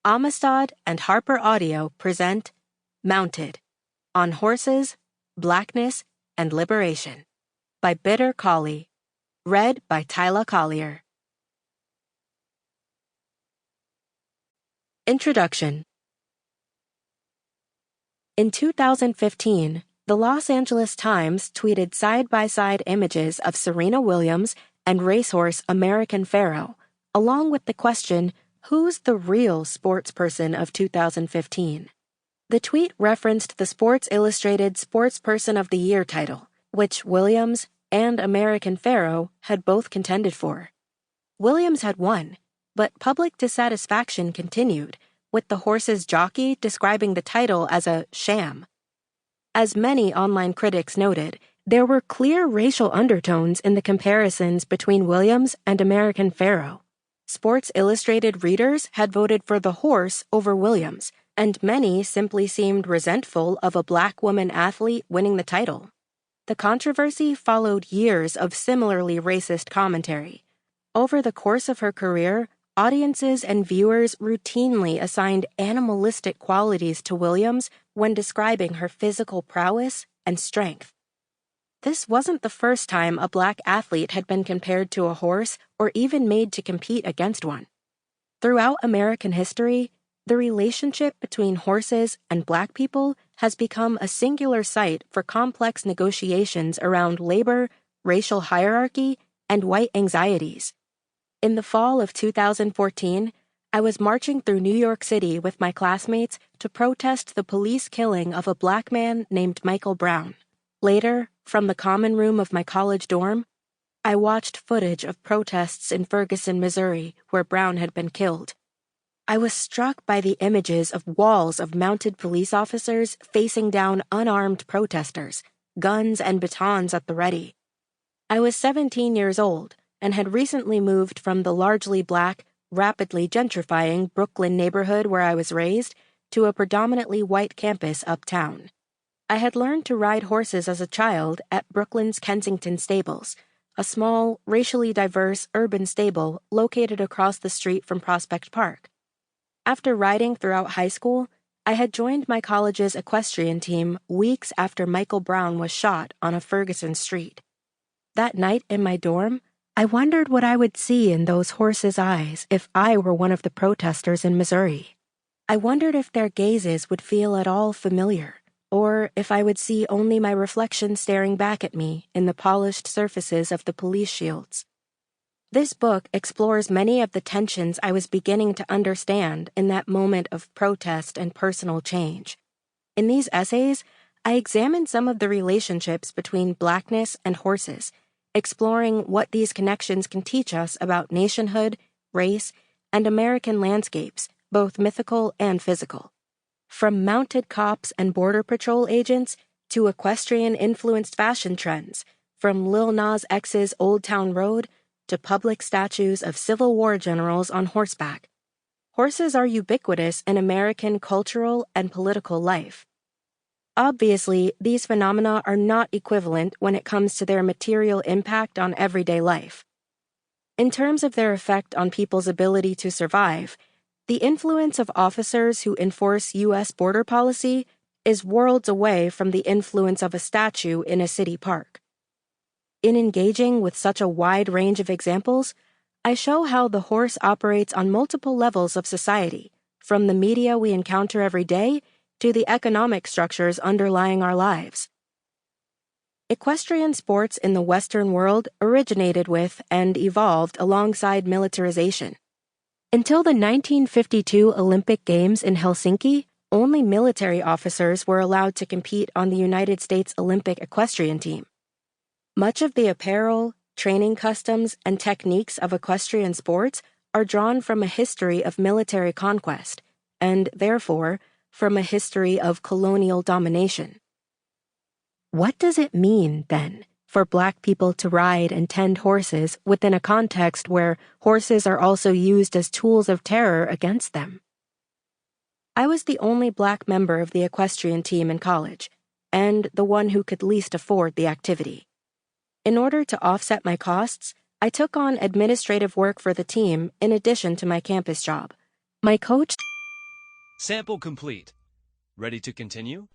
Amistad and HarperAudio present Mounted, On Horses, Blackness, and Liberation by Bitter Kalli, read by Tyla Collier. Introduction. In 2015, the Los Angeles Times tweeted side-by-side images of Serena Williams and racehorse American Pharoah, along with the question, "Who's the real sports person of 2015? The tweet referenced the Sports Illustrated Sports Person of the Year title, which Williams and American Pharoah had both contended for. Williams had won, but public dissatisfaction continued, with the horse's jockey describing the title as a sham. As many online critics noted, there were clear racial undertones in the comparisons between Williams and American Pharoah. Sports Illustrated readers had voted for the horse over Williams, and many simply seemed resentful of a black woman athlete winning the title. The controversy followed years of similarly racist commentary. Over the course of her career, audiences and viewers routinely assigned animalistic qualities to Williams when describing her physical prowess and strength. This wasn't the first time a black athlete had been compared to a horse or even made to compete against one. Throughout American history, the relationship between horses and black people has become a singular site for complex negotiations around labor, racial hierarchy, and white anxieties. In the fall of 2014, I was marching through New York City with my classmates to protest the police killing of a black man named Michael Brown. Later, from the common room of my college dorm, I watched footage of protests in Ferguson, Missouri, where Brown had been killed. I was struck by the images of walls of mounted police officers facing down unarmed protesters, guns and batons at the ready. I was 17 years old and had recently moved from the largely black, rapidly gentrifying Brooklyn neighborhood where I was raised to a predominantly white campus uptown. I had learned to ride horses as a child at Brooklyn's Kensington Stables, a small, racially diverse urban stable located across the street from Prospect Park. After riding throughout high school, I had joined my college's equestrian team weeks after Michael Brown was shot on a Ferguson street. That night in my dorm, I wondered what I would see in those horses' eyes if I were one of the protesters in Missouri. I wondered if their gazes would feel at all familiar, or if I would see only my reflection staring back at me in the polished surfaces of the police shields. This book explores many of the tensions I was beginning to understand in that moment of protest and personal change. In these essays, I examine some of the relationships between blackness and horses, exploring what these connections can teach us about nationhood, race, and American landscapes, both mythical and physical. From mounted cops and border patrol agents to equestrian-influenced fashion trends, from Lil Nas X's Old Town Road to public statues of Civil War generals on horseback. Horses are ubiquitous in American cultural and political life. Obviously, these phenomena are not equivalent when it comes to their material impact on everyday life. In terms of their effect on people's ability to survive, the influence of officers who enforce U.S. border policy is worlds away from the influence of a statue in a city park. In engaging with such a wide range of examples, I show how the horse operates on multiple levels of society, from the media we encounter every day to the economic structures underlying our lives. Equestrian sports in the Western world originated with and evolved alongside militarization. Until the 1952 Olympic Games in Helsinki, only military officers were allowed to compete on the United States Olympic equestrian team. Much of the apparel, training customs, and techniques of equestrian sports are drawn from a history of military conquest, and, therefore, from a history of colonial domination. What does it mean, then, for Black people to ride and tend horses within a context where horses are also used as tools of terror against them? I was the only Black member of the equestrian team in college, and the one who could least afford the activity. In order to offset my costs, I took on administrative work for the team in addition to my campus job. My coach Sample complete. Ready to continue?